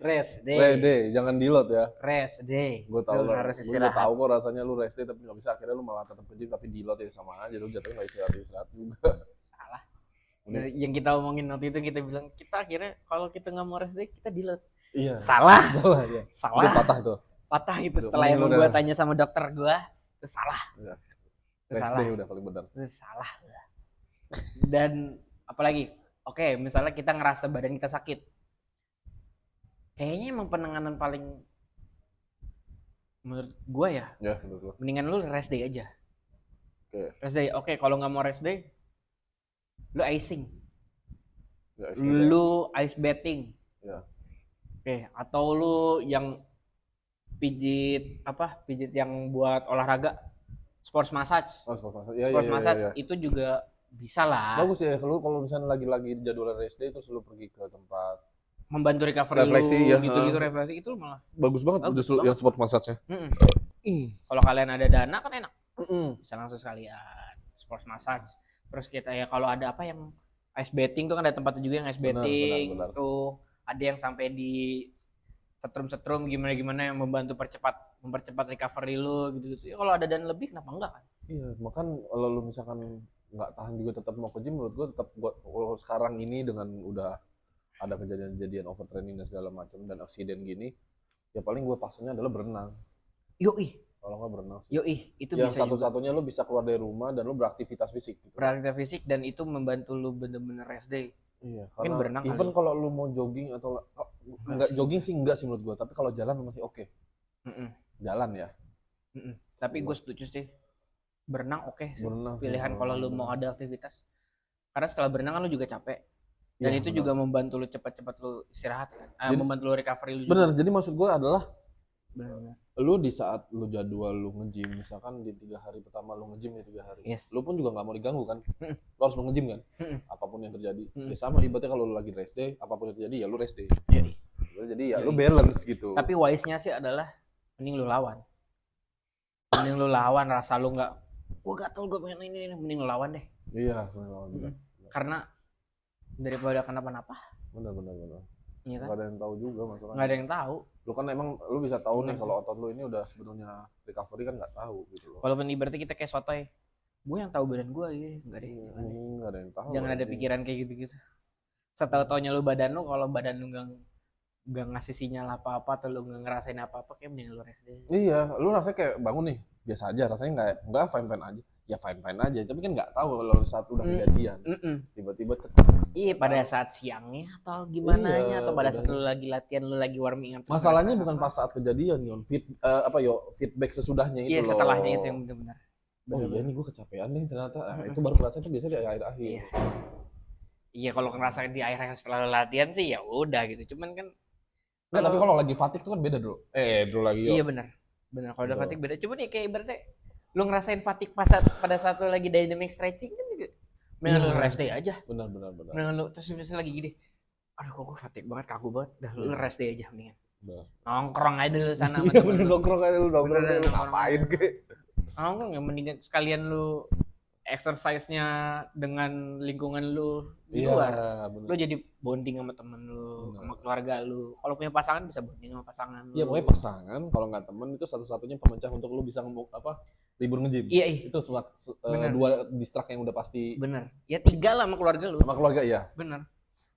Rest day. Rest day, jangan deload ya. Rest day. Gue tahu lah. Harus Gue istirahat. tahu kok rasanya lu rest day tapi nggak bisa. Akhirnya lu malah tetap ke gym tapi deload ya sama aja. Lu jatuhnya nggak istirahat juga. Salah. Yang kita omongin waktu itu kita bilang kita akhirnya kalau kita nggak mau rest day kita deload. Iya. Salah. Salah ya. Salah. Itu patah tuh. Patah itu setelah yang gue tanya sama dokter gue itu salah. Ya. Itu Rest salah. day udah paling benar. Itu salah. Dan apalagi, oke, misalnya kita ngerasa badan kita sakit, kayaknya emang penanganan paling menurut gue ya, menurut gue mendingan lu rest day aja. Rest day, oke, kalau nggak mau rest day, lu icing, lu ice bathing, oke, atau lu yang pijit yang buat olahraga, sports massage. Sports massage itu juga bisa lah. Bagus ya kalau misalnya lagi jadwal rest day terus lu pergi ke tempat membantu recovery refleksi, lu, ya. gitu-gitu refleksi itu malah bagus banget justru yang sport massage-nya. Kalau kalian ada dana kan enak. Bisa langsung sekalian sports massage. Terus kita ya kalau ada apa yang ice bathing tuh kan ada tempatnya juga yang ice bathing. Benar. Tuh ada yang sampai di setrum gimana yang mempercepat recovery lu gitu-gitu. Ya kalau ada dana lebih kenapa enggak kan? Iya, makan kalau lu misalkan nggak tahan juga tetap mau ke gym, menurut gue tetap kalau sekarang ini dengan udah ada kejadian overtraining dan segala macam dan aksiden gini, ya paling gue paksanya adalah berenang. Yoi. Kalau nggak berenang sih. Yoi, itu yang bisa satu-satunya lu bisa keluar dari rumah dan lu beraktivitas fisik. Gitu. Beraktivitas fisik dan itu membantu lu bener-bener rest day. Iya, karena berenang even kalau lu mau jogging atau enggak jogging sih enggak sih menurut gue, tapi kalau jalan masih oke. Jalan ya. Tapi gue setuju sih. Berenang oke. Berenang pilihan kalau lu mau ada aktivitas. Karena setelah berenang kan lu juga capek. Dan Iya, itu benar. juga membantu lu cepat-cepat lu istirahat kan. Jadi, Membantu lu recovery lu juga. benar. Jadi maksud gue adalah Benar. lu di saat lu jadwal lu nge-gym, misalkan di 3 hari pertama lu nge-gym ya 3 hari, Yes. lu pun juga nggak mau diganggu kan, Mm-mm. lu harus nge-gym kan, Mm-mm. apapun yang terjadi. Mm-mm. Ya sama ibaratnya kalau lu lagi rest day, apapun yang terjadi ya lu rest day. Yoi. Jadi ya lu Yoi. balance gitu. Tapi wise-nya sih adalah mending lu lawan. Mending lu lawan, rasa lu nggak, gua gatel gua pengen ini, mending lu lawan deh. Iya, benar. Karena daripada kenapa-napa, Benar. iya kan? Gak ada yang tahu juga masalahnya. Nggak ada yang tahu. Lu kan emang lu bisa tahu nih Benar. kalau otot lu ini udah sebenarnya recovery kan nggak tahu gitu loh. Walaupun ibaratnya kita kayak sotoy, gue yang tahu badan gue, ya nggak deh. Ini nggak ada yang tahu. Jangan ada pikiran kayak gitu-gitu. Setahu-taunya lu badan lu, kalau badan lu nggak ngasih sinyal apa-apa atau lu nggak ngerasain apa-apa, kayak mending lu rest deh. Iya, lu rasanya kayak bangun nih biasa aja, rasanya nggak fine aja. Ya fine aja, tapi kan nggak tahu kalau saat udah kejadian. Tiba-tiba cepat. Iya, pada saat siangnya atau gimana Iya, atau pada udah. saat lu lagi latihan, lu lagi warming up. Masalahnya bukan pas saat kejadian, Yon. Feedback sesudahnya itu Iya, loh. setelahnya itu yang benar-benar. Oh iya nih gue kecapean nih ternyata. Itu baru kerasa tuh biasanya di akhir-akhir. Iya. Iya, kalau ngerasain di akhir setelah lu latihan sih ya udah gitu. Cuman kan Nah, tapi kalau lagi fatigue tuh kan beda, Bro. Bro lagi, Yon. iya benar. Benar, kalau udah Betul. fatigue beda. Cuman nih kayak ibaratnya lu ngerasain fatigue pada saat lu lagi dynamic stretching kan juga. Mendingan lu rest day aja. Benar. Mendingan lu terus misalnya lagi gini. Aduh, kok gue fatigue banget, kaku banget. Dah lu Iya. rest day aja mendingan. Benar. Nongkrong aja dulu sana sama Iya temen bener lu. nongkrong aja lu nongkrong Bener, lu ngapain ke? Nongkrong ya mendingan sekalian lu exercise-nya dengan lingkungan lu di luar. Lu jadi bonding sama temen lu, Bener. sama keluarga lu. Kalau punya pasangan bisa bonding sama pasangan lu. Iya pokoknya pasangan, kalau nggak temen itu satu-satunya pemecah untuk lu bisa ngomong libur nge-gym. Iya. Itu Bener. 2 distract yang udah pasti. Bener. Ya 3 lah sama keluarga lu. Sama keluarga ya. Bener.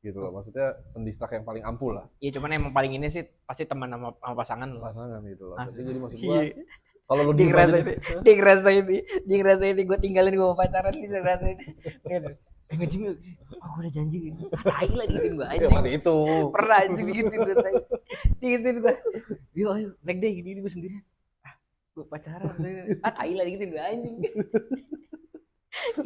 Gitu loh. Maksudnya pendistract yang paling ampuh lah. Iya, cuman emang paling ini sih pasti teman sama pasangan lu. Pasangan gitu loh. Asli. Jadi maksud gua Iya. kalau lu Dia diem aja ngerasain, dia ngerasain gue tinggalin gue pacaran, dia ngerasain. Nge-gym yuk. Aku udah janji gitu. Tai lah digituin gue ya anjing. mati itu. Pernah anjing digituin gue tai. Digituin gue. Yo ayo, leg day gini gue sendirian. Gue pacaran. Tai lah digituin gue anjing.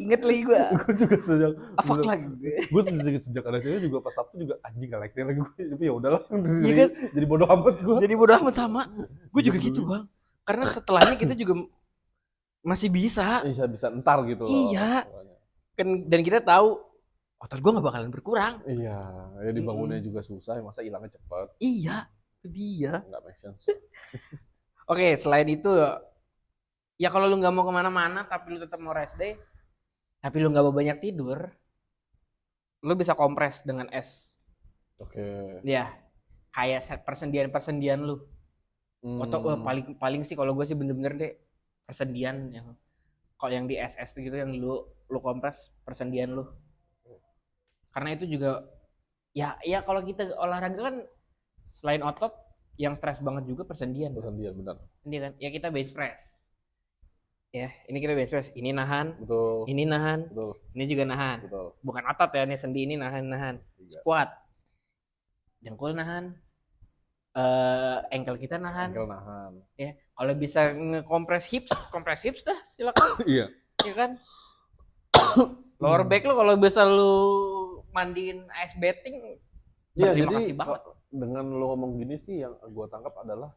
Ingat lagi gue. Gue juga sejak Fuck lagi gue. gue sejak ada cewek juga pas Sabtu juga anjing gak like dia lagi gue. Tapi ya udahlah. Iya kan? Jadi bodoh amat gue. Jadi bodo amat sama. Gue juga gitu, Bang. Karena setelahnya kita juga masih bisa. Bisa entar gitu loh. Iya. Kan, dan kita tahu otot gue nggak bakalan berkurang. Iya, ya dibangunnya juga susah, masa hilangnya cepat. Iya, itu dia. Nggak make sense. Oke, selain itu ya kalau lu nggak mau kemana-mana tapi lu tetap mau rest day, tapi lu nggak mau banyak tidur, lu bisa kompres dengan es. Oke. Ya, kayak persendian lu. Atau paling sih kalau gue sih bener-bener deh persendian yang kalau yang di SS gitu yang lu kompres persendian lu. Karena itu juga ya kalau kita olahraga kan selain otot yang stres banget juga persendian. Persendian benar. Ini kan ya kita bench press. Ya, ini kita bench press. Ini nahan, Betul. ini nahan, Betul. ini juga nahan. Betul. Bukan otot ya, ini sendi ini nahan. Squat. Jengkul nahan. Ankle kita nahan. Ankle nahan. Ya, kalau bisa ngekompres hips dah silakan. Iya. Ya kan? Lower back lu kalau bisa lu mandiin ice bathing, Iya, berterima jadi kasih banget. dengan lo ngomong gini sih yang gua tangkap adalah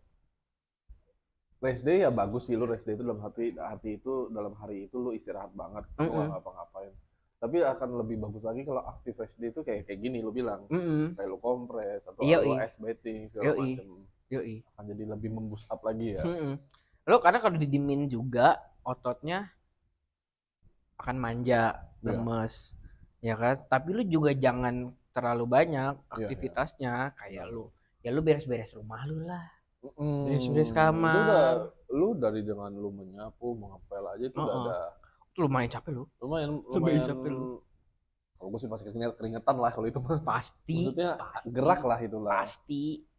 rest day ya bagus sih, lu rest day itu dalam hati itu dalam hari itu lu istirahat banget, lu nggak ngapa-ngapain. Tapi akan lebih bagus lagi kalau aktif rest day itu kayak gini lu bilang, kayak lu kompres atau lu ice bathing segala macam. Akan jadi lebih memboost up lagi ya. Lo karena kalau didimin juga ototnya akan manja, lemes, ya kan? Tapi lu juga jangan terlalu banyak aktivitasnya, kayak lu beres-beres rumah lu lah. Beres-beres kamar. Lu dari dengan lu menyapu, mengepel aja itu udah ada. Itu lumayan capek lu. Lumayan capek lu. Kalau gue sih masih keringetan lah kalau itu mah. Pasti. Maksudnya gerak lah itulah. Pasti.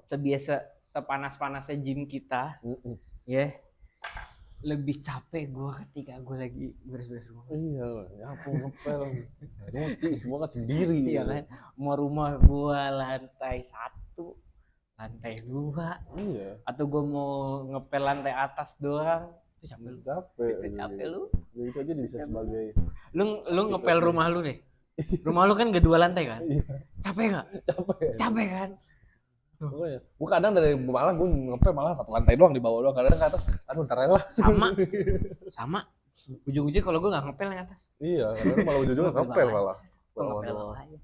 Sepanas-panasnya gym kita, ya. Lebih capek gue ketika gue lagi beres-beres rumah. Iya, nyapu, ngepel, nyuci semua kan sendiri. Iya kan, mau rumah gue lantai 1, lantai 2, atau gue mau ngepel lantai atas doang, itu capek lu. Capek. Itu capek lu. Jadi itu aja bisa sebagai. Lu ngepel rumah lu nih, Rumah lu kan gak 2 lantai kan? Iya, Capek gak? capek. Capek kan? Pokoknya. Gue kadang dari malah gue ngepel malah 1 lantai doang di bawah doang. Kadang ke atas, aduh ntar aja lah. Sama. Sama. Ujung-ujung kalau gue gak ngepel yang atas. Iya, kadang malah ujung-ujungnya Ngepel ngepel bawah. malah. Gue ngepel bawah aja.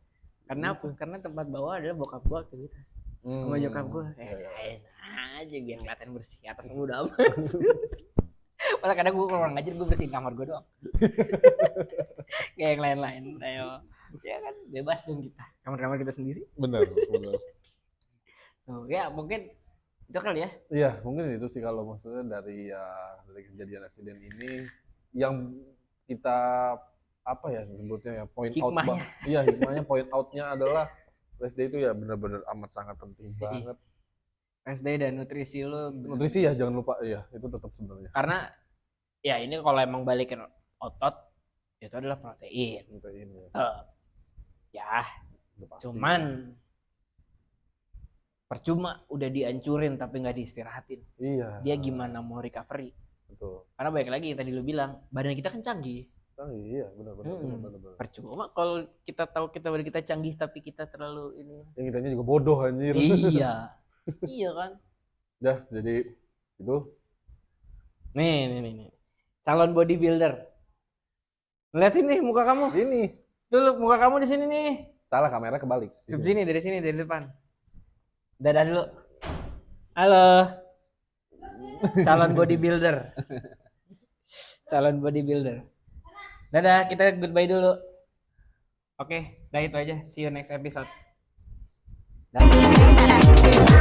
Karena apa? Karena tempat bawah adalah bokap gue aktivitas. Sama nyokap gue enak aja biar kelihatan bersih. Atas mulu udah amat. Malah kadang gue kalau ngajar gue bersihin kamar gue doang. Kayak yang lain-lain. Ayo. Ya kan bebas dong kita. Kamar-kamar kita sendiri. Bener, bener. Tuh, ya mungkin itu kali ya. Iya, mungkin itu sih kalau maksudnya dari dari kejadian aksiden ini yang kita apa ya sebutnya ya point out Hikmahnya. Iya, hikmahnya point outnya adalah SD itu ya benar-benar amat sangat penting banget. SD dan nutrisi lu Nutrisi ya jangan lupa ya itu tetap sebenarnya. karena ya ini kalau emang balikin otot itu adalah protein. Protein ya. Ya, Udah pasti. cuman percuma udah dihancurin tapi nggak diistirahatin. Iya. Dia gimana mau recovery? Betul. Karena baik lagi tadi lu bilang badan kita kan canggih. Iya, benar-benar. Percuma kalau kita tahu badan kita canggih tapi kita terlalu ini. Yang kitanya juga bodoh anjir. Iya. Iya kan? Dah, jadi itu Nih. Calon bodybuilder. Lihat sini muka kamu. ini. Tuh muka kamu di sini nih. Salah kamera kebalik. Di sini dari depan. Dadah dulu. Halo. Calon bodybuilder. Calon bodybuilder. Dadah, kita goodbye dulu. Oke, dah itu aja. See you next episode. Dadah.